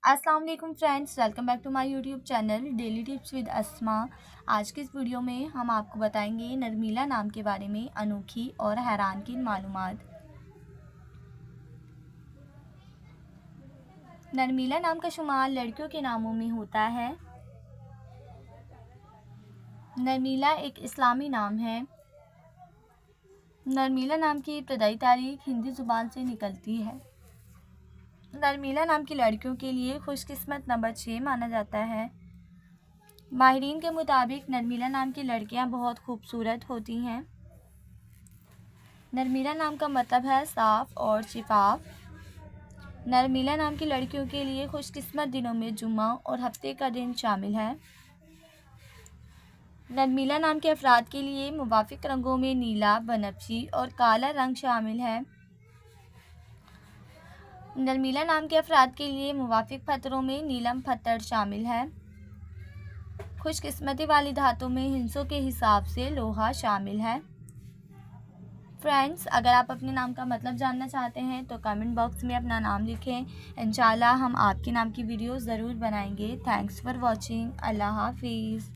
अस्सलाम वालेकुम friends, welcome back to my YouTube channel daily tips with Asma. आज की इस वीडियो में हम आपको बताएंगे नरमीला नाम के बारे में अनोखी और हैरानकुन मालूमात। नरमीला नाम का शुमार लड़कियों के नामों में होता है। नरमीला एक इस्लामी नाम है। नरमीला नाम की इब्तदाई तारीख हिंदी ज़ुबान से निकलती है। नरमीला नाम की लड़कियों के लिए खुशकिस्मत नंबर 6 माना जाता है। माहिरीन के मुताबिक नरमीला नाम की लड़कियां बहुत खूबसूरत होती हैं। नरमीला नाम का मतलब है साफ़ और शिफाफ। नरमीला नाम की लड़कियों के लिए खुशकिस्मत दिनों में जुम्मा और हफ्ते का दिन शामिल है। नरमीला नाम के अफराद के लिए मुवाफिक रंगों में नीला, बनफशी और काला रंग शामिल है। नरमीला नाम के अफराद के लिए मुवाफिक पत्थरों में नीलम पत्थर शामिल है। खुशकिस्मती वाली धातों में हिंसों के हिसाब से लोहा शामिल है। फ्रेंड्स, अगर आप अपने नाम का मतलब जानना चाहते हैं तो कमेंट बॉक्स में अपना नाम लिखें। इंशाल्लाह हम आपके नाम की वीडियो ज़रूर बनाएंगे। Thanks for watching. अल्लाह हाफिज़।